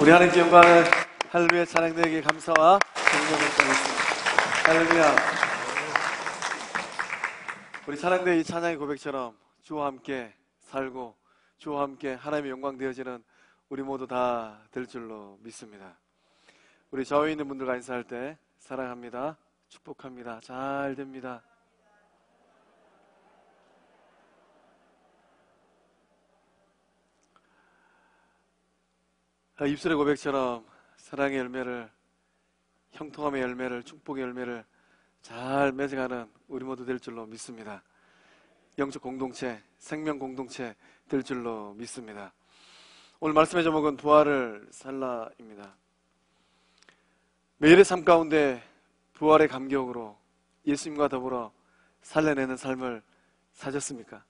우리 하나님께 영광을 할렐루야 찬양되에게 감사와 경배를 드리겠습니다. 할렐루야. 우리 찬양대 이 찬양의 고백처럼 주와 함께 살고 주와 함께 하나님의 영광 되어지는 우리 모두 다 될 줄로 믿습니다. 우리 좌우에 있는 분들과 인사할 때 사랑합니다, 축복합니다, 잘 됩니다. 입술의 고백처럼 사랑의 열매를, 형통함의 열매를, 축복의 열매를 잘 맺어가는 우리 모두 될 줄로 믿습니다. 영적 공동체, 생명 공동체 될 줄로 믿습니다. 오늘 말씀의 제목은 부활을 살라입니다. 매일의 삶 가운데 부활의 감격으로 예수님과 더불어 살려내는 삶을 사셨습니까?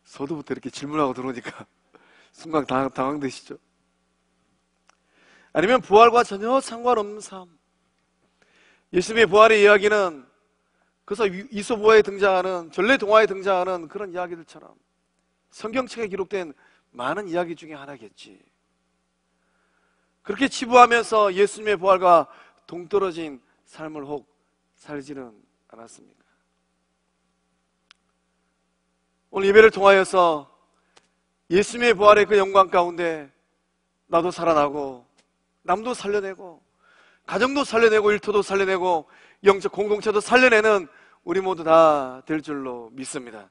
서두부터 이렇게 질문하고 들어오니까 순간 당황되시죠? 아니면 부활과 전혀 상관없는 삶, 예수님의 부활의 이야기는 그래서 이소부화에 등장하는, 전래동화에 등장하는 그런 이야기들처럼 성경책에 기록된 많은 이야기 중에 하나겠지. 그렇게 치부하면서 예수님의 부활과 동떨어진 삶을 혹 살지는 않았습니까? 오늘 예배를 통하여서 예수님의 부활의 그 영광 가운데 나도 살아나고 남도 살려내고 가정도 살려내고 일터도 살려내고 영적 공동체도 살려내는 우리 모두 다 될 줄로 믿습니다.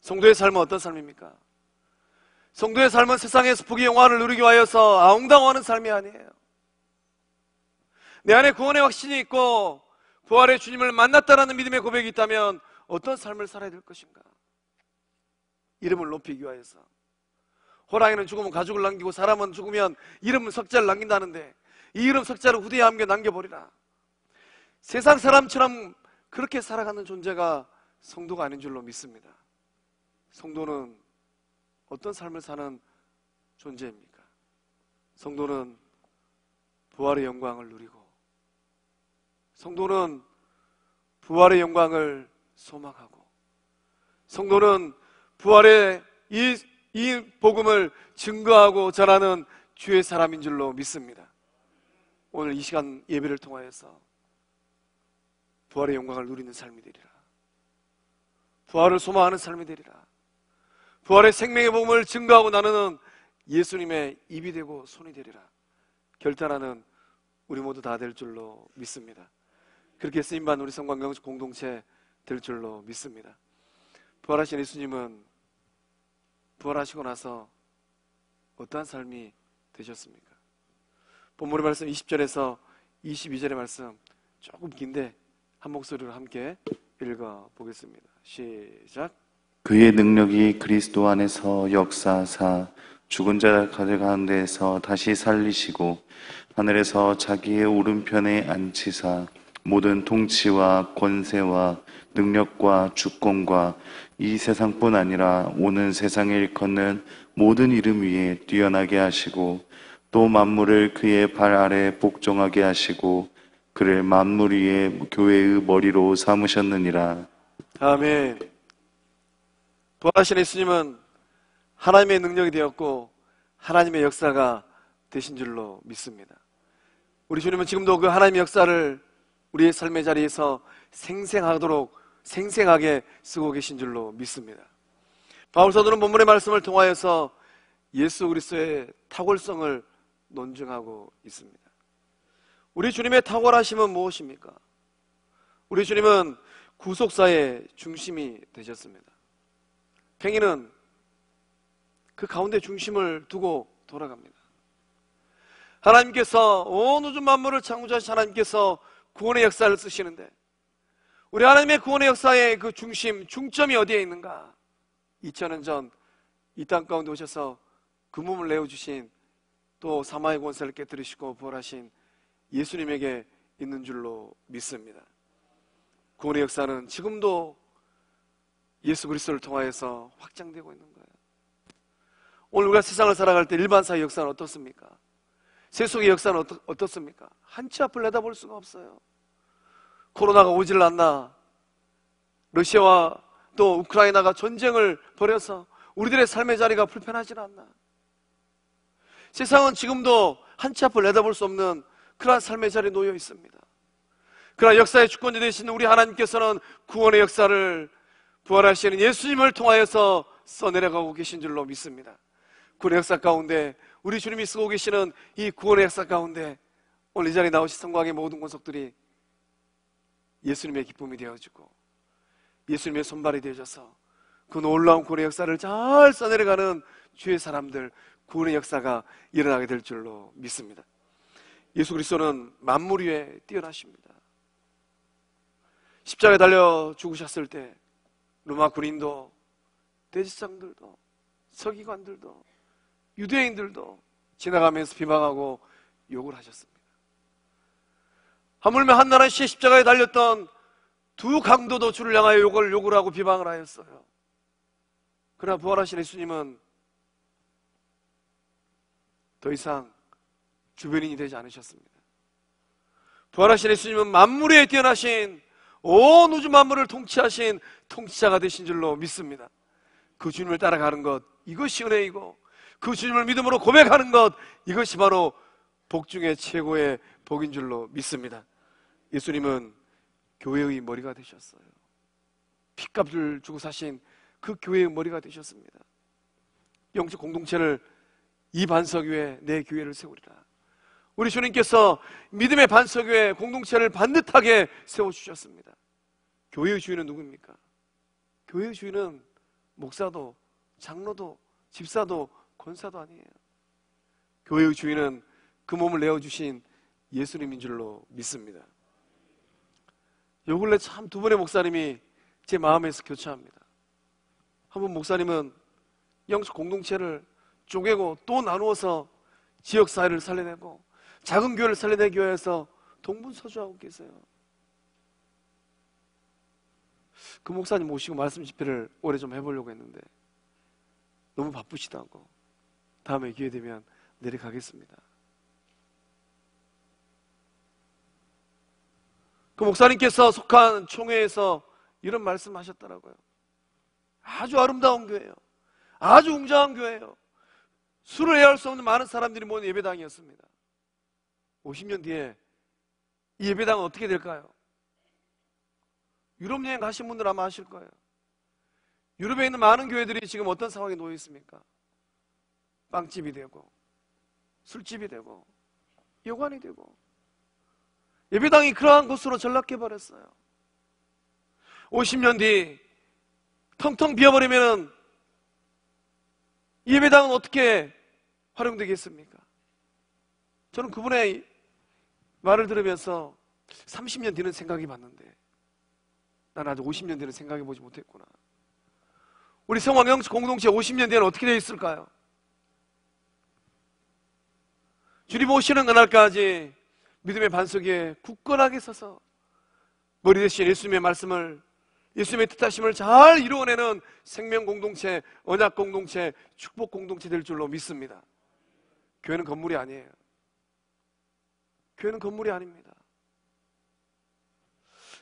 성도의 삶은 어떤 삶입니까? 성도의 삶은 세상에서 부귀 영화를 누리기 위하여서 아웅다웅하는 삶이 아니에요. 내 안에 구원의 확신이 있고 부활의 주님을 만났다라는 믿음의 고백이 있다면 어떤 삶을 살아야 될 것인가? 이름을 높이기 위하여서. 호랑이는 죽으면 가죽을 남기고 사람은 죽으면 이름은 석자를 남긴다는데 이 이름 석자를 후대에 함께 남겨버리라. 세상 사람처럼 그렇게 살아가는 존재가 성도가 아닌 줄로 믿습니다. 성도는 어떤 삶을 사는 존재입니까? 성도는 부활의 영광을 누리고, 성도는 부활의 영광을 소망하고, 성도는 부활의 이 복음을 증거하고 전하는 주의 사람인 줄로 믿습니다. 오늘 이 시간 예배를 통하여서 부활의 영광을 누리는 삶이 되리라. 부활을 소망하는 삶이 되리라. 부활의 생명의 복음을 증거하고 나누는 예수님의 입이 되고 손이 되리라. 결단하는 우리 모두 다 될 줄로 믿습니다. 그렇게 쓰임받는 우리 성광경적 공동체 될 줄로 믿습니다. 부활하신 예수님은 부활하시고 나서 어떠한 삶이 되셨습니까? 본문의 말씀 20절에서 22절의 말씀 조금 긴데 한 목소리로 함께 읽어보겠습니다. 시작. 그의 능력이 그리스도 안에서 역사하사 죽은 자 가운데에서 다시 살리시고 하늘에서 자기의 오른편에 앉히사 모든 통치와 권세와 능력과 주권과 이 세상뿐 아니라 오는 세상에 일컫는 모든 이름 위에 뛰어나게 하시고 또 만물을 그의 발 아래 복종하게 하시고 그를 만물 위에 교회의 머리로 삼으셨느니라. 아멘. 부활하신 예수님은 하나님의 능력이 되었고 하나님의 역사가 되신 줄로 믿습니다. 우리 주님은 지금도 그 하나님의 역사를 우리의 삶의 자리에서 생생하게 쓰고 계신 줄로 믿습니다. 바울 사도는 본문의 말씀을 통하여서 예수 그리스도의 탁월성을 논증하고 있습니다. 우리 주님의 탁월하심은 무엇입니까? 우리 주님은 구속사의 중심이 되셨습니다. 팽이는 그 가운데 중심을 두고 돌아갑니다. 하나님께서 온 우주 만물을 창조하신 하나님께서 구원의 역사를 쓰시는데 우리 하나님의 구원의 역사의 그 중심, 중점이 어디에 있는가? 2000년 전 이 땅 가운데 오셔서 그 몸을 내어주신 또 사마의 권세를 깨뜨리시고 부활하신 예수님에게 있는 줄로 믿습니다. 구원의 역사는 지금도 예수 그리스도를 통하여서 확장되고 있는 거예요. 오늘 우리가 세상을 살아갈 때 일반사의 역사는 어떻습니까? 세속의 역사는 어떻습니까? 한치 앞을 내다볼 수가 없어요. 코로나가 오질 않나, 러시아와 또 우크라이나가 전쟁을 벌여서 우리들의 삶의 자리가 불편하질 않나, 세상은 지금도 한 치 앞을 내다볼 수 없는 그러한 삶의 자리에 놓여 있습니다. 그러나 역사의 주권자 되시는 우리 하나님께서는 구원의 역사를 부활하시는 예수님을 통하여서 써내려가고 계신 줄로 믿습니다. 구원의 역사 가운데, 우리 주님이 쓰고 계시는 이 구원의 역사 가운데 오늘 이 자리에 나오신 성광의 모든 권속들이 예수님의 기쁨이 되어주고 예수님의 손발이 되어져서 그 놀라운 구원의 역사를 잘 써내려가는 주의 사람들, 구원의 역사가 일어나게 될 줄로 믿습니다. 예수 그리스도는 만물 위에 뛰어나십니다. 십자가에 달려 죽으셨을 때 로마 군인도, 대제사장들도, 서기관들도, 유대인들도 지나가면서 비방하고 욕을 하셨습니다. 하물며 한나라 시에 십자가에 달렸던 두 강도도 주를 향하여 욕을 하고 비방을 하였어요. 그러나 부활하신 예수님은 더 이상 주변인이 되지 않으셨습니다. 부활하신 예수님은 만물 위에 뛰어나신, 온 우주 만물을 통치하신 통치자가 되신 줄로 믿습니다. 그 주님을 따라가는 것, 이것이 은혜이고 그 주님을 믿음으로 고백하는 것, 이것이 바로 복 중에 최고의 복인 줄로 믿습니다. 예수님은 교회의 머리가 되셨어요. 핏값을 주고 사신 그 교회의 머리가 되셨습니다. 영적 공동체를 이 반석 위에 내 교회를 세우리라. 우리 주님께서 믿음의 반석 위에 공동체를 반듯하게 세워주셨습니다. 교회의 주인은 누구입니까? 교회의 주인은 목사도, 장로도, 집사도, 권사도 아니에요. 교회의 주인은 그 몸을 내어주신 예수님인 줄로 믿습니다. 요 근래 참 두 분의 목사님이 제 마음에서 교차합니다. 한 분 목사님은 영적 공동체를 쪼개고 또 나누어서 지역사회를 살려내고 작은 교회를 살려내기 위해서 동분서주하고 계세요. 그 목사님 모시고 말씀 집회를 올해 좀 해보려고 했는데 너무 바쁘시다고 다음에 기회 되면 내려가겠습니다. 그 목사님께서 속한 총회에서 이런 말씀 하셨더라고요. 아주 아름다운 교회예요. 아주 웅장한 교회예요. 술을 해할 수 없는 많은 사람들이 모인 예배당이었습니다. 50년 뒤에 이 예배당은 어떻게 될까요? 유럽 여행 가신 분들 아마 아실 거예요. 유럽에 있는 많은 교회들이 지금 어떤 상황에 놓여 있습니까? 빵집이 되고 술집이 되고 여관이 되고 예배당이 그러한 곳으로 전락해버렸어요. 50년 뒤 텅텅 비어버리면 예배당은 어떻게 활용되겠습니까? 저는 그분의 말을 들으면서 30년 뒤는 생각해 봤는데 나는 아직 50년 뒤는 생각해 보지 못했구나. 우리 성황영적 공동체 50년 뒤에는 어떻게 되어 있을까요? 주님 오시는 그날까지 믿음의 반석 위에 굳건하게 서서 머리 대신 예수님의 말씀을, 예수님의 뜻하심을 잘 이루어내는 생명 공동체, 언약 공동체, 축복 공동체 될 줄로 믿습니다. 교회는 건물이 아니에요. 교회는 건물이 아닙니다.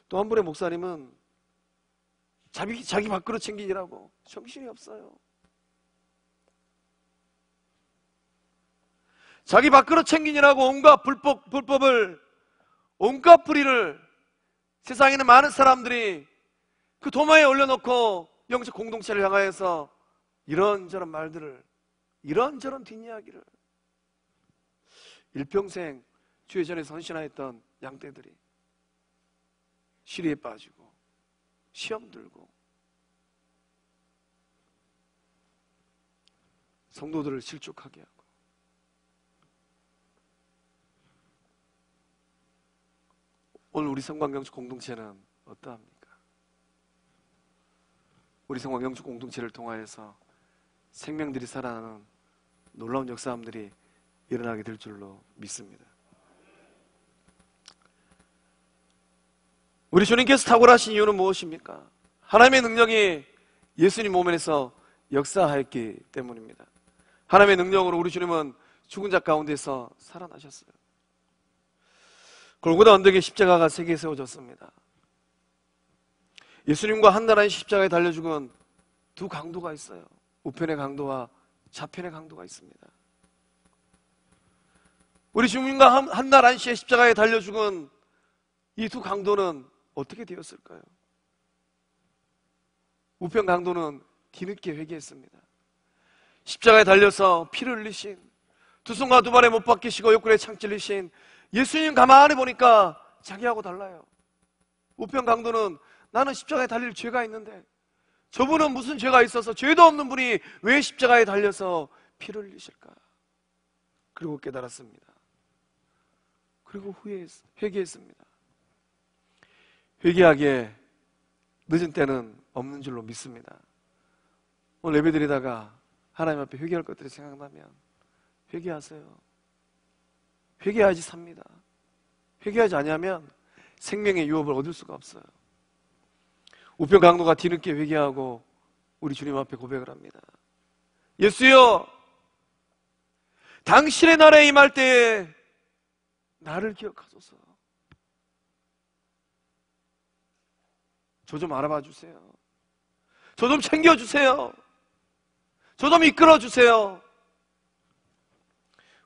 또 한 분의 목사님은 자기 밖으로 챙기느라고 정신이 없어요. 자기 밖으로 챙기느라고 온갖 불법을, 온갖 불의를 세상에 있는 많은 사람들이 그 도마에 올려놓고 영적 공동체를 향하여서 이런저런 말들을, 이런저런 뒷이야기를, 일평생 주의 전에 선신하였던 양떼들이 시리에 빠지고 시험 들고 성도들을 실족하게 하고 오늘 우리 성광영축 공동체는 어떠합니까? 우리 성광영축 공동체를 통하여서 생명들이 살아나는 놀라운 역사함들이 일어나게 될 줄로 믿습니다. 우리 주님께서 탁월하신 이유는 무엇입니까? 하나님의 능력이 예수님 몸에서 역사하였기 때문입니다. 하나님의 능력으로 우리 주님은 죽은 자 가운데서 살아나셨어요. 골고다 언덕에 십자가가 3개 세워졌습니다. 예수님과 한나라의 십자가에 달려 죽은 두 강도가 있어요. 우편의 강도와 좌편의 강도가 있습니다. 우리 주민과 한날 한시에 십자가에 달려 죽은 이 두 강도는 어떻게 되었을까요? 우편 강도는 뒤늦게 회개했습니다. 십자가에 달려서 피를 흘리신, 두 손과 두 발에 못 박히시고 옆구리에 창 찔리신 예수님 가만히 보니까 자기하고 달라요. 우편 강도는 나는 십자가에 달릴 죄가 있는데 저분은 무슨 죄가 있어서 죄도 없는 분이 왜 십자가에 달려서 피를 흘리실까? 그리고 깨달았습니다. 그리고 회개했습니다. 회개하기에 늦은 때는 없는 줄로 믿습니다. 오늘 예배드리다가 하나님 앞에 회개할 것들이 생각나면 회개하세요. 회개해야지 삽니다. 회개하지 않으면 생명의 유업을 얻을 수가 없어요. 우편 강도가 뒤늦게 회개하고 우리 주님 앞에 고백을 합니다. 예수여, 당신의 나라에 임할 때에 나를 기억하소서. 저 좀 알아봐 주세요. 저 좀 챙겨주세요. 저 좀 이끌어주세요.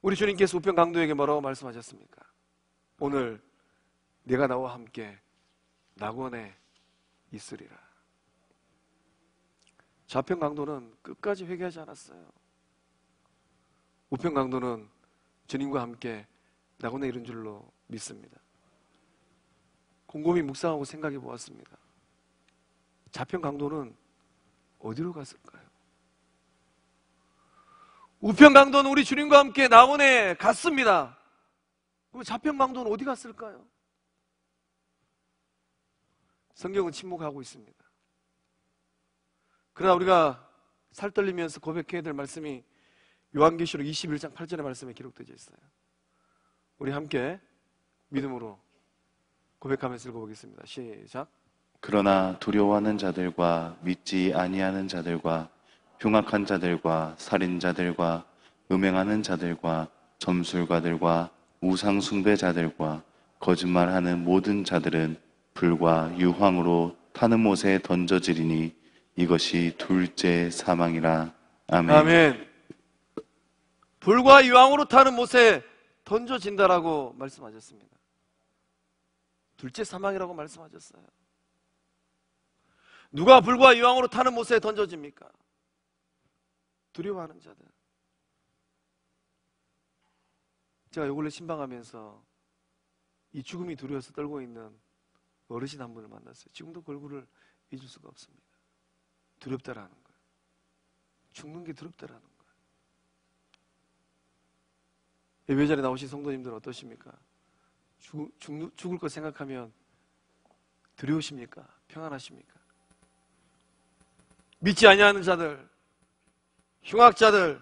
우리 주님께서 우편 강도에게 뭐라고 말씀하셨습니까? 오늘 내가 나와 함께 낙원에 있으리라. 좌편 강도는 끝까지 회개하지 않았어요. 우편 강도는 주님과 함께 낙원에 이른 줄로 믿습니다. 곰곰이 묵상하고 생각해 보았습니다. 좌편 강도는 어디로 갔을까요? 우편 강도는 우리 주님과 함께 낙원에 갔습니다. 그럼 좌편 강도는 어디 갔을까요? 성경은 침묵하고 있습니다. 그러나 우리가 살떨리면서 고백해야 될 말씀이 요한계시록 21장 8절의 말씀에 기록되어 있어요. 우리 함께 믿음으로 고백하면서 읽어보겠습니다. 시작. 그러나 두려워하는 자들과 믿지 아니하는 자들과 흉악한 자들과 살인자들과 음행하는 자들과 점술가들과 우상숭배자들과 거짓말하는 모든 자들은 불과 유황으로 타는 못에 던져지리니 이것이 둘째 사망이라. 아멘. 아멘. 불과 유황으로 타는 못에 던져진다라고 말씀하셨습니다. 둘째 사망이라고 말씀하셨어요. 누가 불과 유황으로 타는 못에 던져집니까? 두려워하는 자들. 제가 요 근래 신방하면서 이 죽음이 두려워서 떨고 있는 어르신 한 분을 만났어요. 지금도 그 얼굴을 잊을 수가 없습니다. 두렵다라는 거예요. 죽는 게 두렵다라는 거예요. 예배 자리에 나오신 성도님들은 어떠십니까? 죽을 것 생각하면 두려우십니까? 평안하십니까? 믿지 아니하는 자들, 흉악자들,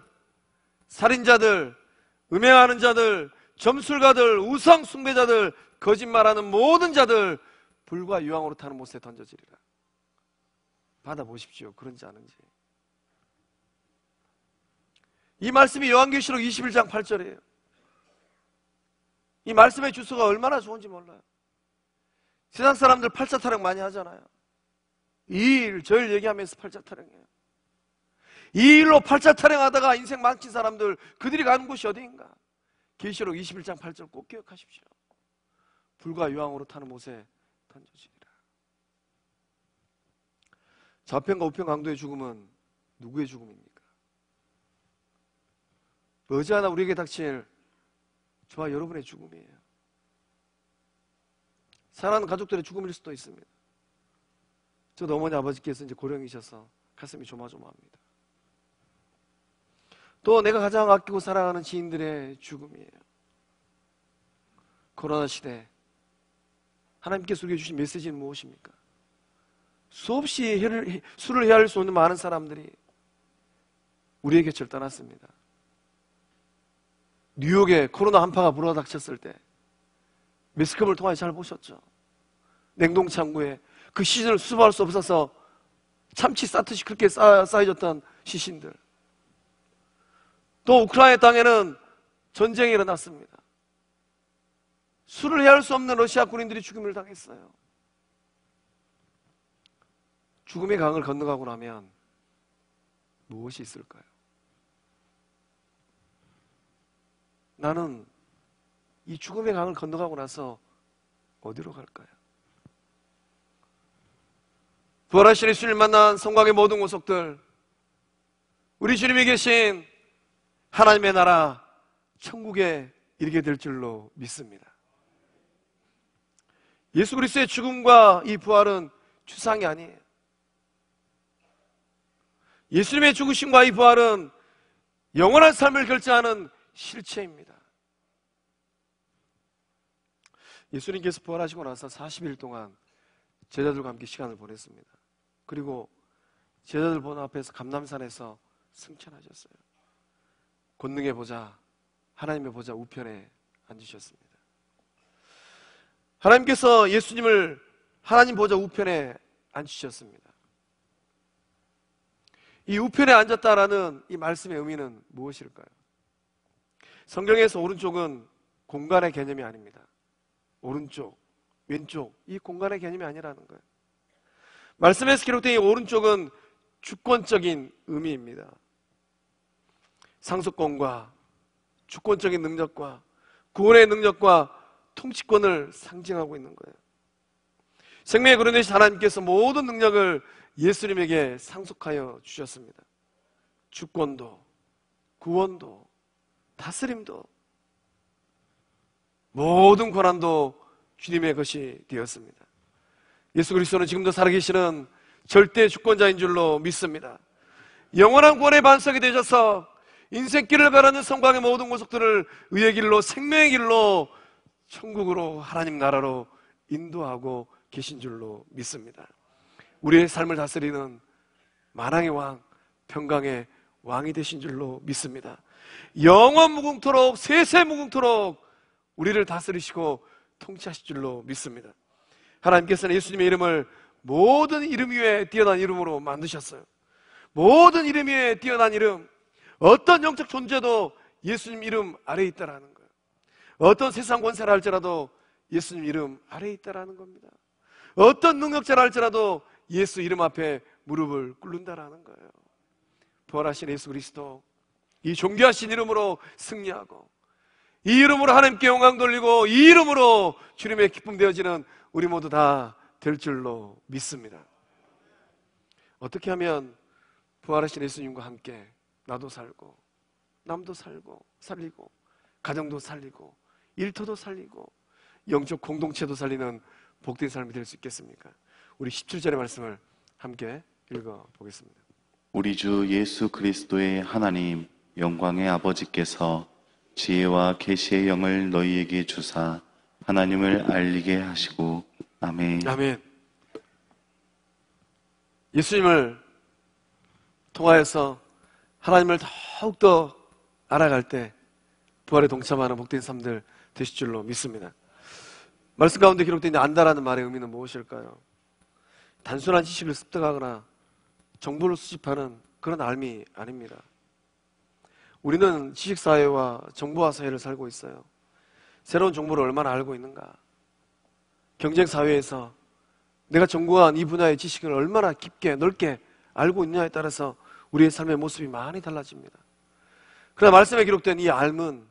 살인자들, 음행하는 자들, 점술가들, 우상 숭배자들, 거짓말하는 모든 자들 불과 유황으로 타는 못에 던져지리라. 받아보십시오. 그런지 아는지. 이 말씀이 요한계시록 21장 8절이에요. 이 말씀의 주소가 얼마나 좋은지 몰라요. 세상 사람들 팔자 타령 많이 하잖아요. 이 일, 저 일 얘기하면서 팔자 타령해요. 이 일로 팔자 타령하다가 인생 망친 사람들, 그들이 가는 곳이 어디인가? 계시록 21장 8절 꼭 기억하십시오. 불과 유황으로 타는 못에 던져지리라. 좌편과 우편 강도의 죽음은 누구의 죽음입니까? 머지않아 우리에게 닥칠 저와 여러분의 죽음이에요. 사랑하는 가족들의 죽음일 수도 있습니다. 저도 어머니 아버지께서 이제 고령이셔서 가슴이 조마조마합니다. 또 내가 가장 아끼고 사랑하는 지인들의 죽음이에요. 코로나 시대 하나님께서 우리에게 주신 메시지는 무엇입니까? 수없이 술을 헤아릴 수 없는 많은 사람들이 우리의 곁을 떠났습니다. 뉴욕에 코로나 한파가 불어닥쳤을 때 매스컴을 통해서 잘 보셨죠? 냉동창고에 그 시신을 수습할 수 없어서 참치 쌓듯이 그렇게 쌓여졌던 시신들. 또 우크라이나 땅에는 전쟁이 일어났습니다. 술을 헤아릴 수 없는 러시아 군인들이 죽임을 당했어요. 죽음의 강을 건너가고 나면 무엇이 있을까요? 나는 이 죽음의 강을 건너가고 나서 어디로 갈까요? 부활하신 예수님을 만난 성곽의 모든 구석들, 우리 주님이 계신 하나님의 나라 천국에 이르게 될 줄로 믿습니다. 예수 그리스도의 죽음과 이 부활은 추상이 아니에요. 예수님의 죽으심과 이 부활은 영원한 삶을 결정하는 실체입니다. 예수님께서 부활하시고 나서 40일 동안 제자들과 함께 시간을 보냈습니다. 그리고 제자들 보는 앞에서 감람산에서 승천하셨어요. 권능의 보좌, 하나님의 보좌 우편에 앉으셨습니다. 하나님께서 예수님을 하나님 보좌 우편에 앉히셨습니다. 이 우편에 앉았다라는 이 말씀의 의미는 무엇일까요? 성경에서 오른쪽은 공간의 개념이 아닙니다. 오른쪽, 왼쪽, 이 공간의 개념이 아니라는 거예요. 말씀에서 기록된 이 오른쪽은 주권적인 의미입니다. 상속권과 주권적인 능력과 구원의 능력과 통치권을 상징하고 있는 거예요. 생명의 그릇되신 하나님께서 모든 능력을 예수님에게 상속하여 주셨습니다. 주권도, 구원도, 다스림도, 모든 권한도 주님의 것이 되었습니다. 예수 그리스도는 지금도 살아계시는 절대 주권자인 줄로 믿습니다. 영원한 구원의 반석이 되셔서 인생길을 가르는 성곽의 모든 구석들을 의의 길로, 생명의 길로, 천국으로, 하나님 나라로 인도하고 계신 줄로 믿습니다. 우리의 삶을 다스리는 만왕의 왕, 평강의 왕이 되신 줄로 믿습니다. 영원 무궁토록, 세세 무궁토록 우리를 다스리시고 통치하실 줄로 믿습니다. 하나님께서는 예수님의 이름을 모든 이름 위에 뛰어난 이름으로 만드셨어요. 모든 이름 위에 뛰어난 이름, 어떤 영적 존재도 예수님 이름 아래에 있다라는 거예요. 어떤 세상 권세를 할지라도 예수님 이름 아래에 있다라는 겁니다. 어떤 능력자를 할지라도 예수 이름 앞에 무릎을 꿇는다라는 거예요. 부활하신 예수 그리스도, 이 존귀하신 이름으로 승리하고, 이 이름으로 하나님께 영광 돌리고, 이 이름으로 주님의 기쁨 되어지는 우리 모두 다 될 줄로 믿습니다. 어떻게 하면 부활하신 예수님과 함께 나도 살고, 남도 살고, 살리고, 가정도 살리고, 일터도 살리고, 영적 공동체도 살리는 복된 삶이 될 수 있겠습니까? 우리 17절의 말씀을 함께 읽어보겠습니다. 우리 주 예수 그리스도의 하나님 영광의 아버지께서 지혜와 계시의 영을 너희에게 주사 하나님을 알리게 하시고. 아멘. 아멘. 예수님을 통하여서 하나님을 더욱더 알아갈 때 부활에 동참하는 복된 삶들 되실 줄로 믿습니다. 말씀 가운데 기록된 안다라는 말의 의미는 무엇일까요? 단순한 지식을 습득하거나 정보를 수집하는 그런 알미 아닙니다. 우리는 지식사회와 정보화 사회를 살고 있어요. 새로운 정보를 얼마나 알고 있는가? 경쟁사회에서 내가 전공한 이 분야의 지식을 얼마나 깊게 넓게 알고 있냐에 따라서 우리의 삶의 모습이 많이 달라집니다. 그러나 말씀에 기록된 이 알은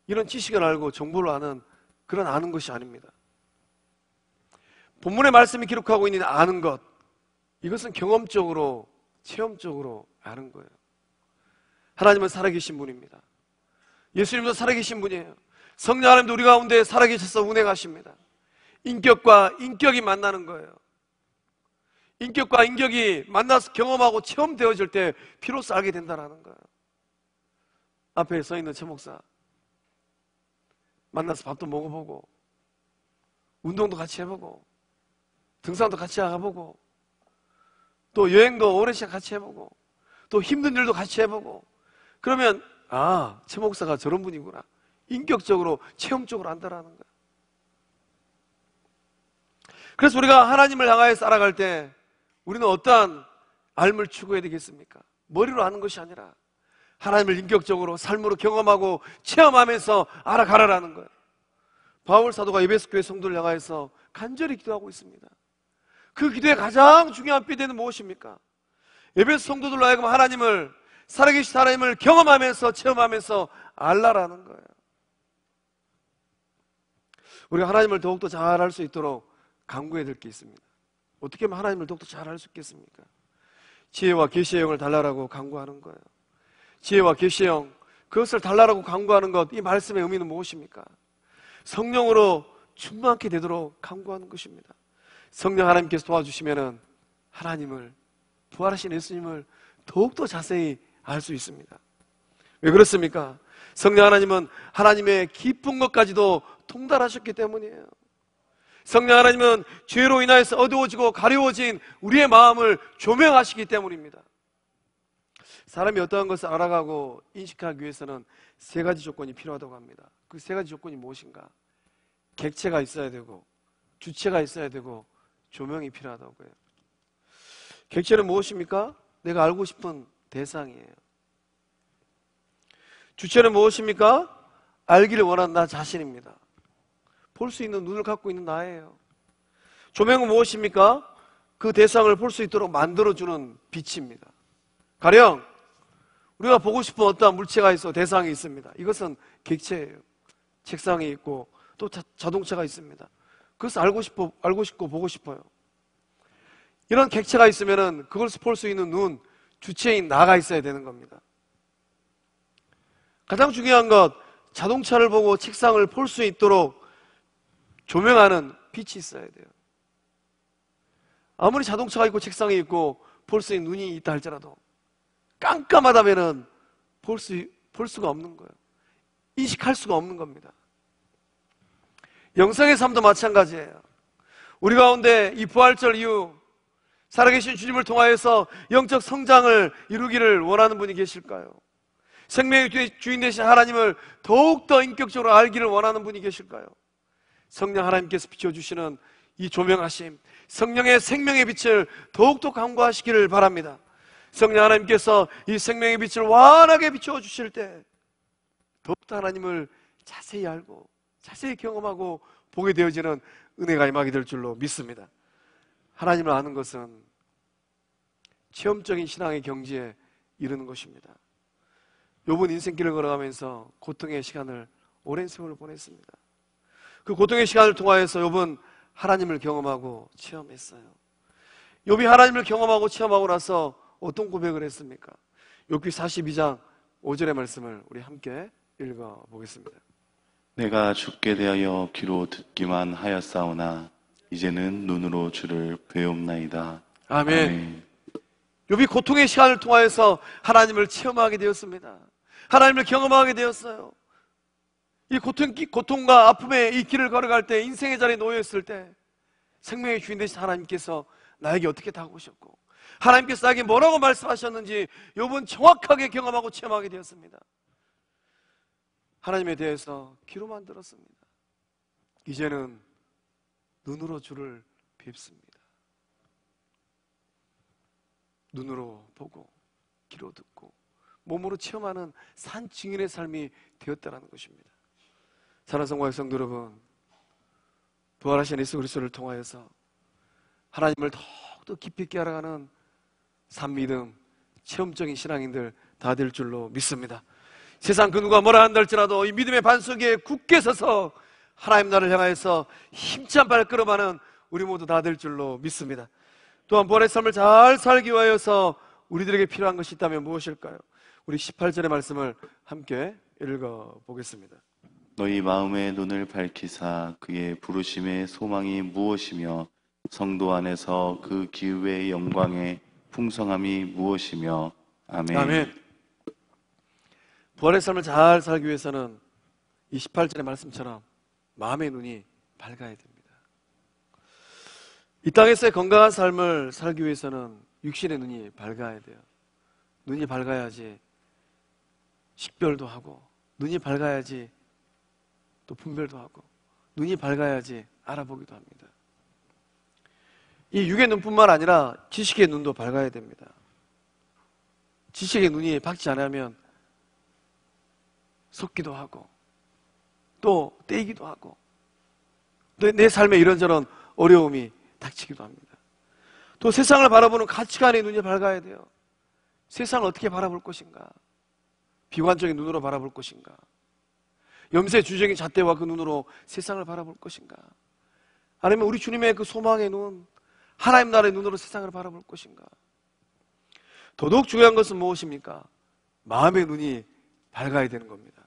이런 지식을 알고 정보를 아는 그런 아는 것이 아닙니다. 본문의 말씀이 기록하고 있는 아는 것, 이것은 경험적으로, 체험적으로 아는 거예요. 하나님은 살아계신 분입니다. 예수님도 살아계신 분이에요. 성령 하나님도 우리 가운데 살아계셔서 운행하십니다. 인격과 인격이 만나는 거예요. 인격과 인격이 만나서 경험하고 체험되어질 때 비로소 알게 된다는 거예요. 앞에 서 있는 최 목사 만나서 밥도 먹어보고, 운동도 같이 해보고, 등산도 같이 가보고, 또 여행도 오랜 시간 같이 해보고, 또 힘든 일도 같이 해보고, 그러면 아, 최 목사가 저런 분이구나, 인격적으로 체험적으로 안다라는 거예요. 그래서 우리가 하나님을 향하여 살아갈 때 우리는 어떠한 알을 추구해야 되겠습니까? 머리로 아는 것이 아니라 하나님을 인격적으로 삶으로 경험하고 체험하면서 알아가라라는 거예요. 바울 사도가 에베소 교회 성도를 향하여서 간절히 기도하고 있습니다. 그 기도의 가장 중요한 삐대는 무엇입니까? 에베소 성도들로 하여금 하나님을, 살아계신 하나님을 경험하면서 체험하면서 알라라는 거예요. 우리가 하나님을 더욱더 잘 알 수 있도록 강구해야 될 게 있습니다. 어떻게 하면 하나님을 더욱더 잘 알 수 있겠습니까? 지혜와 계시의 영을 달라라고 강구하는 거예요. 지혜와 계시의 영, 그것을 달라라고 강구하는 것, 이 말씀의 의미는 무엇입니까? 성령으로 충만케 되도록 강구하는 것입니다. 성령 하나님께서 도와주시면은 하나님을, 부활하신 예수님을 더욱더 자세히 알 수 있습니다. 왜 그렇습니까? 성령 하나님은 하나님의 깊은 것까지도 통달하셨기 때문이에요. 성령 하나님은 죄로 인하여서 어두워지고 가려워진 우리의 마음을 조명하시기 때문입니다. 사람이 어떠한 것을 알아가고 인식하기 위해서는 세 가지 조건이 필요하다고 합니다. 그 세 가지 조건이 무엇인가? 객체가 있어야 되고, 주체가 있어야 되고, 조명이 필요하다고 해요. 객체는 무엇입니까? 내가 알고 싶은 대상이에요. 주체는 무엇입니까? 알기를 원하는 나 자신입니다. 볼 수 있는 눈을 갖고 있는 나예요. 조명은 무엇입니까? 그 대상을 볼 수 있도록 만들어주는 빛입니다. 가령 우리가 보고 싶은 어떠한 물체가 있어, 대상이 있습니다. 이것은 객체예요. 책상이 있고 또 자동차가 있습니다. 그것을 알고 싶고 보고 싶어요. 이런 객체가 있으면은 그걸 볼 수 있는 눈, 주체인 나가 있어야 되는 겁니다. 가장 중요한 것, 자동차를 보고 책상을 볼 수 있도록 조명하는 빛이 있어야 돼요. 아무리 자동차가 있고 책상이 있고 볼 수 있는 눈이 있다 할지라도 깜깜하다면은 볼 수가 없는 거예요. 인식할 수가 없는 겁니다. 영성의 삶도 마찬가지예요. 우리 가운데 이 부활절 이후 살아계신 주님을 통하여서 영적 성장을 이루기를 원하는 분이 계실까요? 생명의 주인 되신 하나님을 더욱더 인격적으로 알기를 원하는 분이 계실까요? 성령 하나님께서 비춰주시는 이 조명하심, 성령의 생명의 빛을 더욱더 강구하시기를 바랍니다. 성령 하나님께서 이 생명의 빛을 환하게 비춰주실 때 더욱더 하나님을 자세히 알고 자세히 경험하고 보게 되어지는 은혜가 임하게 될 줄로 믿습니다. 하나님을 아는 것은 체험적인 신앙의 경지에 이르는 것입니다. 욥은 인생길을 걸어가면서 고통의 시간을, 오랜 세월을 보냈습니다. 그 고통의 시간을 통하여서 욥은 하나님을 경험하고 체험했어요. 욥이 하나님을 경험하고 체험하고 나서 어떤 고백을 했습니까? 욥기 42장 5절의 말씀을 우리 함께 읽어보겠습니다. 내가 죽게 대하여 귀로 듣기만 하였사오나 이제는 눈으로 주를 배움나이다. 아멘. 욥이 고통의 시간을 통하여서 하나님을 체험하게 되었습니다. 하나님을 경험하게 되었어요. 이 고통과 아픔의 이 길을 걸어갈 때, 인생의 자리에 놓여있을 때 생명의 주인 되신 하나님께서 나에게 어떻게 다가오셨고 하나님께서 나에게 뭐라고 말씀하셨는지 욥은 정확하게 경험하고 체험하게 되었습니다. 하나님에 대해서 귀로만 들었습니다. 이제는 눈으로 주를 뵙습니다. 눈으로 보고 귀로 듣고 몸으로 체험하는 산 증인의 삶이 되었다는 것입니다. 사랑하는 성도의 성도 여러분, 부활하신 예수 그리스도를 통하여서 하나님을 더욱더 깊이 있게 알아가는 산 믿음, 체험적인 신앙인들 다 될 줄로 믿습니다. 세상 그 누가 뭐라 한다 할지라도 이 믿음의 반석에 굳게 서서 하나님 나라를 향하여서 힘찬 발걸음하는 우리 모두 다 될 줄로 믿습니다. 또한 부활의 삶을 잘 살기 위하여서 우리들에게 필요한 것이 있다면 무엇일까요? 우리 18절의 말씀을 함께 읽어보겠습니다. 너희 마음의 눈을 밝히사 그의 부르심의 소망이 무엇이며 성도 안에서 그 기후의 영광의 풍성함이 무엇이며. 아멘. 아멘. 부활의 삶을 잘 살기 위해서는 이 18절의 말씀처럼 마음의 눈이 밝아야 됩니다. 이 땅에서의 건강한 삶을 살기 위해서는 육신의 눈이 밝아야 돼요. 눈이 밝아야지 식별도 하고, 눈이 밝아야지 또 분별도 하고, 눈이 밝아야지 알아보기도 합니다. 이 육의 눈뿐만 아니라 지식의 눈도 밝아야 됩니다. 지식의 눈이 밝지 않으면 속기도 하고 또 떼이기도 하고 또 내 삶에 이런저런 어려움이 닥치기도 합니다. 또 세상을 바라보는 가치관의 눈이 밝아야 돼요. 세상을 어떻게 바라볼 것인가? 비관적인 눈으로 바라볼 것인가? 염세주적인 잣대와 그 눈으로 세상을 바라볼 것인가? 아니면 우리 주님의 그 소망의 눈, 하나님 나라의 눈으로 세상을 바라볼 것인가? 더더욱 중요한 것은 무엇입니까? 마음의 눈이 밝아야 되는 겁니다.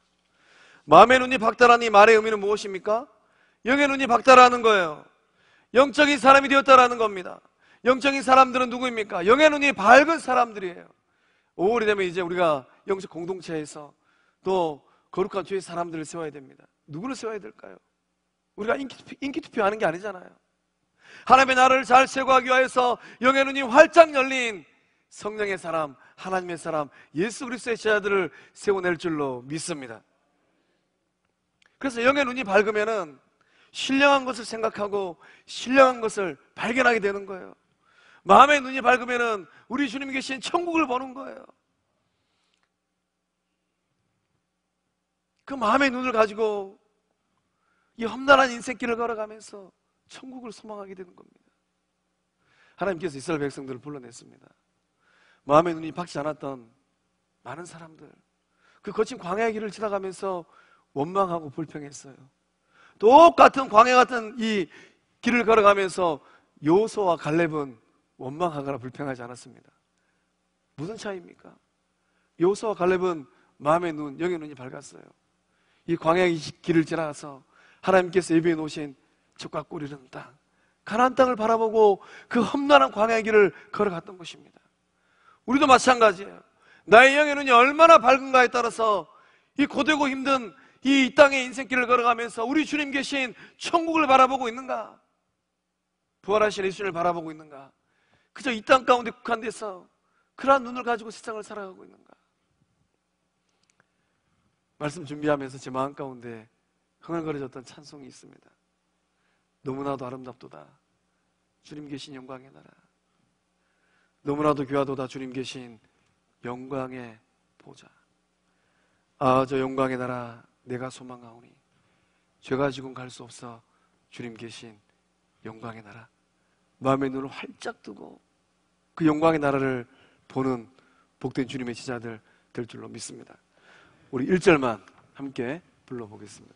마음의 눈이 밝다라는 이 말의 의미는 무엇입니까? 영의 눈이 밝다라는 거예요. 영적인 사람이 되었다라는 겁니다. 영적인 사람들은 누구입니까? 영의 눈이 밝은 사람들이에요. 5월이 되면 이제 우리가 영적 공동체에서 또 거룩한 주의 사람들을 세워야 됩니다. 누구를 세워야 될까요? 우리가 인기 투표하는 게 아니잖아요. 하나님의 나라를 잘 세워가기 위해서 영의 눈이 활짝 열린 성령의 사람, 하나님의 사람, 예수 그리스도의 제자들을 세워낼 줄로 믿습니다. 그래서 영의 눈이 밝으면은 신령한 것을 생각하고 신령한 것을 발견하게 되는 거예요. 마음의 눈이 밝으면은 우리 주님이 계신 천국을 보는 거예요. 그 마음의 눈을 가지고 이 험난한 인생길을 걸어가면서 천국을 소망하게 되는 겁니다. 하나님께서 이스라엘 백성들을 불러냈습니다. 마음의 눈이 밝지 않았던 많은 사람들, 그 거친 광야의 길을 지나가면서 원망하고 불평했어요. 똑같은 광야 같은 이 길을 걸어가면서 여호수아와 갈렙은 원망하거나 불평하지 않았습니다. 무슨 차이입니까? 여호수아와 갈렙은 마음의 눈, 영의 눈이 밝았어요. 이 광야의 길을 지나서 하나님께서 예비해 놓으신 적과 꿀이는 땅, 가나안 땅을 바라보고 그 험난한 광야의 길을 걸어갔던 것입니다. 우리도 마찬가지예요. 나의 영의 눈이 얼마나 밝은가에 따라서 이 고되고 힘든 이 땅의 인생길을 걸어가면서 우리 주님 계신 천국을 바라보고 있는가? 부활하신 예수님을 바라보고 있는가? 그저 이 땅 가운데 국한돼서 그러한 눈을 가지고 세상을 살아가고 있는가? 말씀 준비하면서 제 마음 가운데 흥얼거려졌던 찬송이 있습니다. 너무나도 아름답도다 주님 계신 영광의 나라, 너무나도 귀하도다 주님 계신 영광의 보좌. 아, 저 영광의 나라 내가 소망하오니 죄가 지금 갈 수 없어 주님 계신 영광의 나라. 마음의 눈을 활짝 뜨고 그 영광의 나라를 보는 복된 주님의 제자들 될 줄로 믿습니다. 우리 1절만 함께 불러보겠습니다.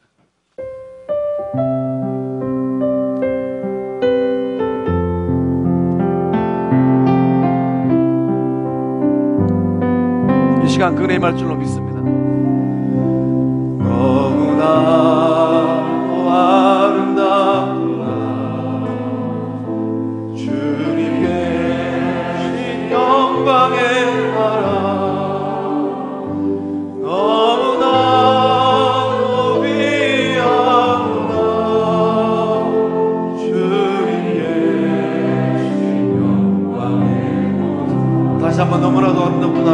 이 시간 그네 말 줄로 믿습니다. 너무나 아름답도다 주님 계신 영광의 나라, 너무나도 귀하도다 주님 계신 영광의 보좌. 다시 한번 너무나도 아름답도다.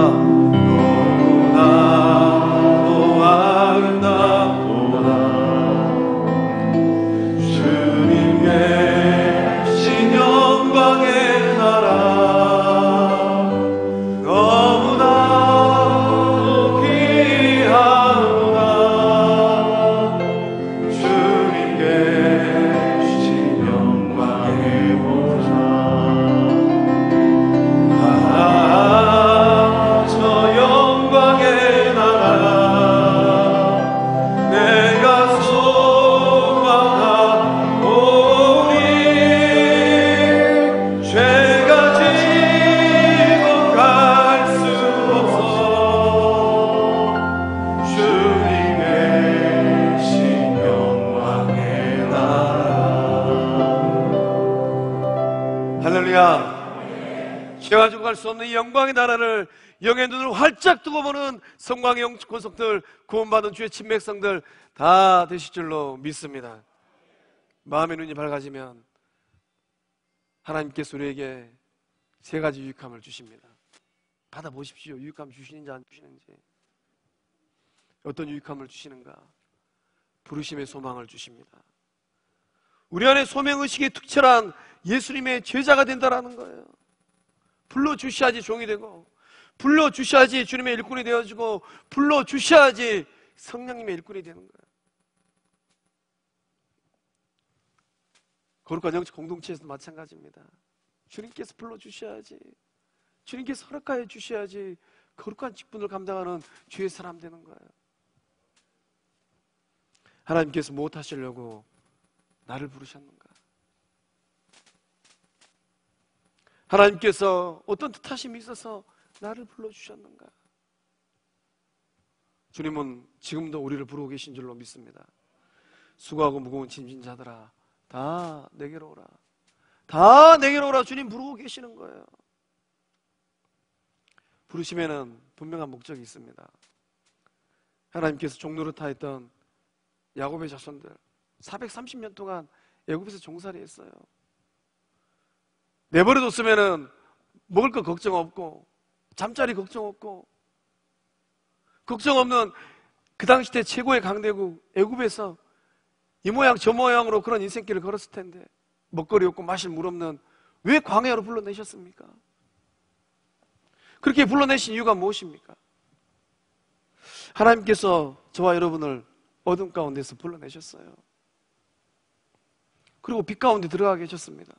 죄가 지고 갈 수 없는 이 영광의 나라를 영의 눈을 활짝 뜨고 보는 성광의 영적 권속들, 구원받은 주의 친백성들 다 되실 줄로 믿습니다. 마음의 눈이 밝아지면 하나님께서 우리에게 세 가지 유익함을 주십니다. 받아보십시오. 유익함 주시는지 안 주시는지. 어떤 유익함을 주시는가? 부르심의 소망을 주십니다. 우리 안에 소명의식이 특별한 예수님의 제자가 된다라는 거예요. 불러주셔야지 종이 되고, 불러주셔야지 주님의 일꾼이 되어지고, 불러주셔야지 성령님의 일꾼이 되는 거예요. 거룩한 영적 공동체에서도 마찬가지입니다. 주님께서 불러주셔야지, 주님께서 허락하여 주셔야지 거룩한 직분을 감당하는 주의 사람 되는 거예요. 하나님께서 무엇 하시려고 나를 부르셨는가? 하나님께서 어떤 뜻하심이 있어서 나를 불러주셨는가? 주님은 지금도 우리를 부르고 계신 줄로 믿습니다. 수고하고 무거운 짐진 자들아, 다 내게로 오라. 다 내게로 오라. 주님 부르고 계시는 거예요. 부르심에는 분명한 목적이 있습니다. 하나님께서 종노릇하였던 야곱의 자손들 430년 동안 애굽에서 종살이 했어요. 내버려뒀으면 먹을 거 걱정 없고 잠자리 걱정 없고 걱정 없는 그 당시 때 최고의 강대국 애굽에서 이 모양 저 모양으로 그런 인생길을 걸었을 텐데 먹거리 없고 마실 물 없는 왜 광야로 불러내셨습니까? 그렇게 불러내신 이유가 무엇입니까? 하나님께서 저와 여러분을 어둠 가운데서 불러내셨어요. 그리고 빛 가운데 들어가게 하셨습니다.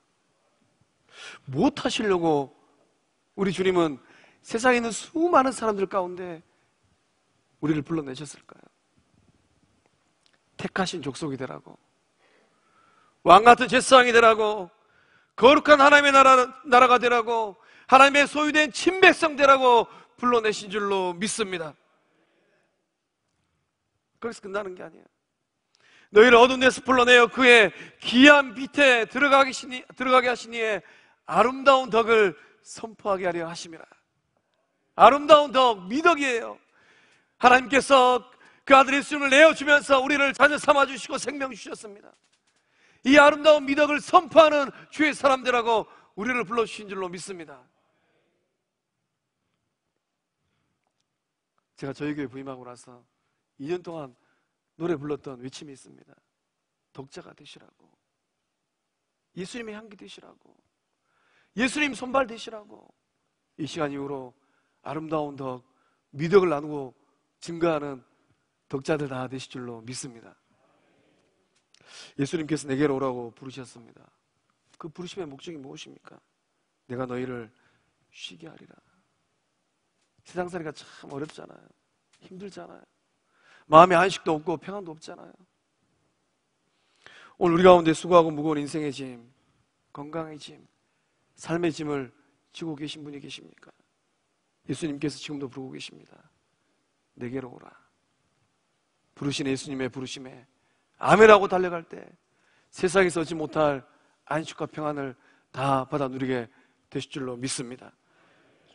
무엇 하시려고 우리 주님은 세상에 있는 수많은 사람들 가운데 우리를 불러내셨을까요? 택하신 족속이 되라고, 왕같은 제사장이 되라고, 거룩한 하나님의 나라가 되라고, 하나님의 소유된 친백성 되라고 불러내신 줄로 믿습니다. 거기서 끝나는 게 아니에요. 너희를 어두운 데서 불러내어 그의 귀한 빛에 들어가게 하시니에 아름다운 덕을 선포하게 하려 하심이라. 아름다운 덕, 미덕이에요. 하나님께서 그 아들 예수님을 내어주면서 우리를 자녀 삼아주시고 생명 주셨습니다. 이 아름다운 미덕을 선포하는 주의 사람들하고 우리를 불러주신 줄로 믿습니다. 제가 저희 교회 부임하고 나서 2년 동안 노래 불렀던 외침이 있습니다. 독자가 되시라고, 예수님의 향기 되시라고, 예수님 손발 되시라고. 이 시간 이후로 아름다운 덕, 미덕을 나누고 증가하는 덕자들 다 되실 줄로 믿습니다. 예수님께서 내게로 오라고 부르셨습니다. 그 부르심의 목적이 무엇입니까? 내가 너희를 쉬게 하리라. 세상살이가 참 어렵잖아요. 힘들잖아요. 마음에 안식도 없고 평안도 없잖아요. 오늘 우리 가운데 수고하고 무거운 인생의 짐, 건강의 짐, 삶의 짐을 지고 계신 분이 계십니까? 예수님께서 지금도 부르고 계십니다. 내게로 오라. 부르신 예수님의 부르심에 아멘하고 달려갈 때 세상에서 얻지 못할 안식과 평안을 다 받아 누리게 되실 줄로 믿습니다.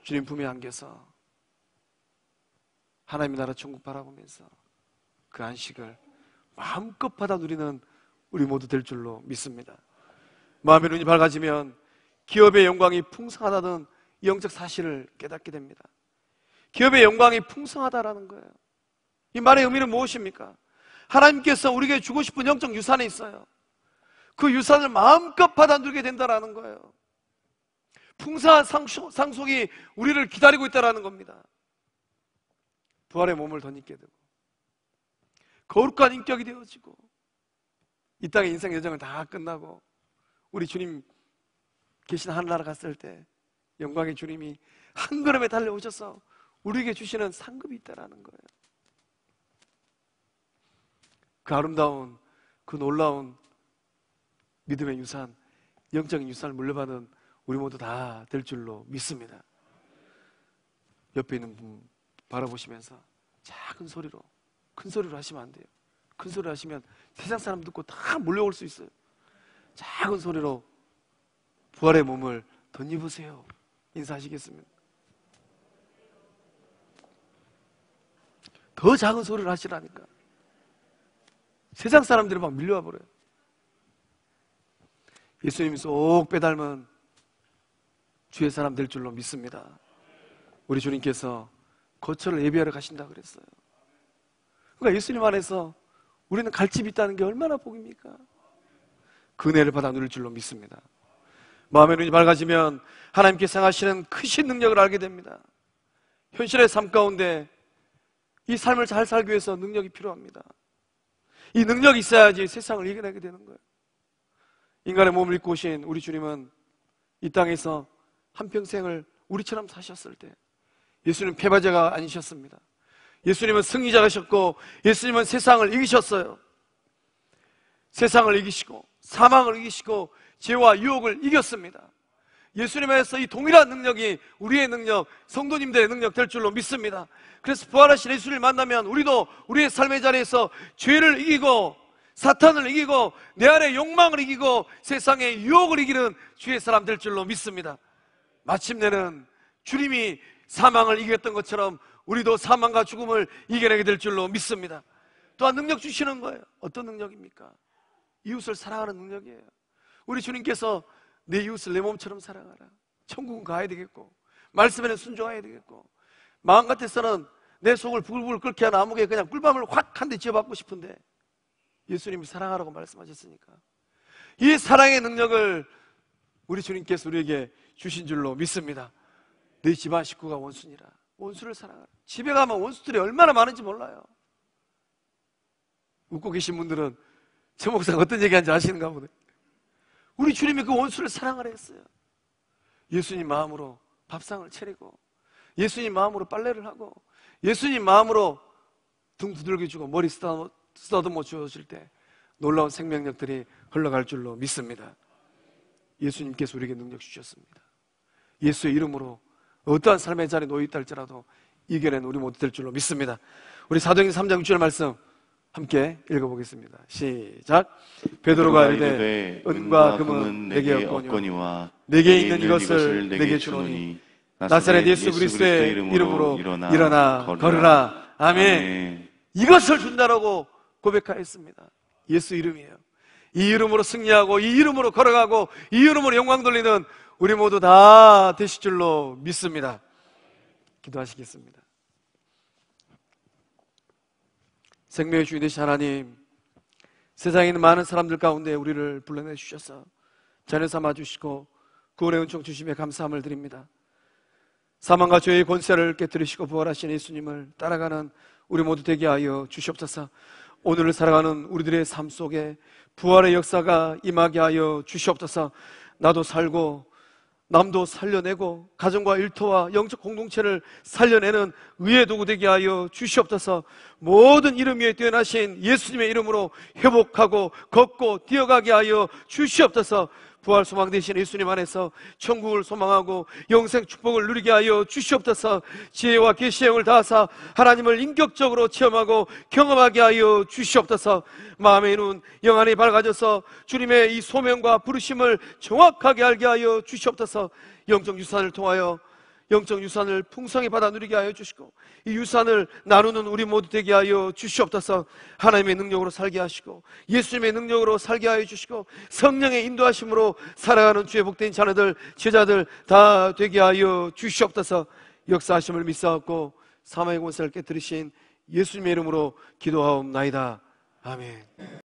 주님 품에 안겨서 하나님의 나라 천국 바라보면서 그 안식을 마음껏 받아 누리는 우리 모두 될 줄로 믿습니다. 마음의 눈이 밝아지면 기업의 영광이 풍성하다는 영적 사실을 깨닫게 됩니다. 기업의 영광이 풍성하다라는 거예요. 이 말의 의미는 무엇입니까? 하나님께서 우리에게 주고 싶은 영적 유산이 있어요. 그 유산을 마음껏 받아 누리게 된다라는 거예요. 풍성한 상속이 우리를 기다리고 있다라는 겁니다. 부활의 몸을 덧입게 되고 거룩한 인격이 되어지고 이 땅의 인생 여정을 다 끝나고 우리 주님 계신 하늘나라 갔을 때 영광의 주님이 한 걸음에 달려오셔서 우리에게 주시는 상급이 있다라는 거예요. 그 아름다운, 그 놀라운 믿음의 유산, 영적인 유산을 물려받은 우리 모두 다 될 줄로 믿습니다. 옆에 있는 분 바라보시면서 작은 소리로, 큰 소리로 하시면 안 돼요. 큰 소리로 하시면 세상 사람 듣고 다 몰려올 수 있어요. 작은 소리로 부활의 몸을 덧입으세요. 인사하시겠습니다. 더 작은 소리를 하시라니까. 세상 사람들이 막 밀려와 버려요. 예수님이 쏙 빼닮은 주의 사람 될 줄로 믿습니다. 우리 주님께서 거처를 예비하러 가신다 그랬어요. 그러니까 예수님 안에서 우리는 갈 집이 있다는 게 얼마나 복입니까? 그 은혜를 받아 누릴 줄로 믿습니다. 마음의 눈이 밝아지면 하나님께서 행하시는 크신 능력을 알게 됩니다. 현실의 삶 가운데 이 삶을 잘 살기 위해서 능력이 필요합니다. 이 능력이 있어야지 세상을 이겨내게 되는 거예요. 인간의 몸을 입고 오신 우리 주님은 이 땅에서 한평생을 우리처럼 사셨을 때 예수님은 패배자가 아니셨습니다. 예수님은 승리자가셨고 예수님은 세상을 이기셨어요. 세상을 이기시고 사망을 이기시고 죄와 유혹을 이겼습니다. 예수님 안에서 이 동일한 능력이 우리의 능력, 성도님들의 능력 될 줄로 믿습니다. 그래서 부활하신 예수를 만나면 우리도 우리의 삶의 자리에서 죄를 이기고 사탄을 이기고 내 안의 욕망을 이기고 세상의 유혹을 이기는 주의 사람 될 줄로 믿습니다. 마침내는 주님이 사망을 이겼던 것처럼 우리도 사망과 죽음을 이겨내게 될 줄로 믿습니다. 또한 능력 주시는 거예요. 어떤 능력입니까? 이웃을 사랑하는 능력이에요. 우리 주님께서 내 이웃을 내 몸처럼 사랑하라. 천국은 가야 되겠고 말씀에는 순종해야 되겠고 마음 같아서는 내 속을 부글부글 끓게 하는 아무개 그냥 꿀밤을 확 한 대 쥐어받고 싶은데 예수님이 사랑하라고 말씀하셨으니까 이 사랑의 능력을 우리 주님께서 우리에게 주신 줄로 믿습니다. 내 집안 식구가 원수니라. 원수를 사랑하라. 집에 가면 원수들이 얼마나 많은지 몰라요. 웃고 계신 분들은 저 목사가 어떤 얘기하는지 아시는가 보네. 우리 주님이 그 원수를 사랑하라 했어요. 예수님 마음으로 밥상을 차리고 예수님 마음으로 빨래를 하고 예수님 마음으로 등 두들겨주고 머리 쓰다듬어 주었을 때 놀라운 생명력들이 흘러갈 줄로 믿습니다. 예수님께서 우리에게 능력 주셨습니다. 예수의 이름으로 어떠한 삶의 자리에 놓여있다 할지라도 이겨낸 우리 모두 될 줄로 믿습니다. 우리 사도행전 3장 6절 말씀 함께 읽어보겠습니다. 시작. 베드로가 이르되 은과 금은 내게 없거니와 내게 있는 이것을 내게 주노니 나사렛 예수 그리스도의 이름으로 일어나 걸으라. 아멘. 이것을 준다라고 고백하였습니다. 예수 이름이에요. 이 이름으로 승리하고 이 이름으로 걸어가고 이 이름으로 영광 돌리는 우리 모두 다 되실 줄로 믿습니다. 기도하시겠습니다. 생명의 주인 되신 하나님, 세상에 있는 많은 사람들 가운데 우리를 불러내 주셔서 자녀 삼아 주시고 구원의 은총 주심에 감사함을 드립니다. 사망과 죄의 권세를 깨뜨리시고 부활하신 예수님을 따라가는 우리 모두 되게 하여 주시옵소서. 오늘을 살아가는 우리들의 삶 속에 부활의 역사가 임하게 하여 주시옵소서. 나도 살고 남도 살려내고 가정과 일터와 영적 공동체를 살려내는 의의 도구 되게 하여 주시옵소서. 모든 이름 위에 뛰어나신 예수님의 이름으로 회복하고 걷고 뛰어가게 하여 주시옵소서. 부활 소망 되신 예수님 안에서 천국을 소망하고 영생 축복을 누리게 하여 주시옵소서. 지혜와 계시의 영을 다하사 하나님을 인격적으로 체험하고 경험하게 하여 주시옵소서. 마음의 눈 영안이 밝아져서 주님의 이 소명과 부르심을 정확하게 알게 하여 주시옵소서. 영적 유산을 통하여 영적 유산을 풍성히 받아 누리게 하여 주시고 이 유산을 나누는 우리 모두 되게 하여 주시옵소서. 하나님의 능력으로 살게 하시고 예수님의 능력으로 살게 하여 주시고 성령의 인도하심으로 살아가는 주의 복된 자녀들 제자들 다 되게 하여 주시옵소서. 역사하심을 믿사옵고 사망의 권세를 깨뜨리신 예수님의 이름으로 기도하옵나이다. 아멘.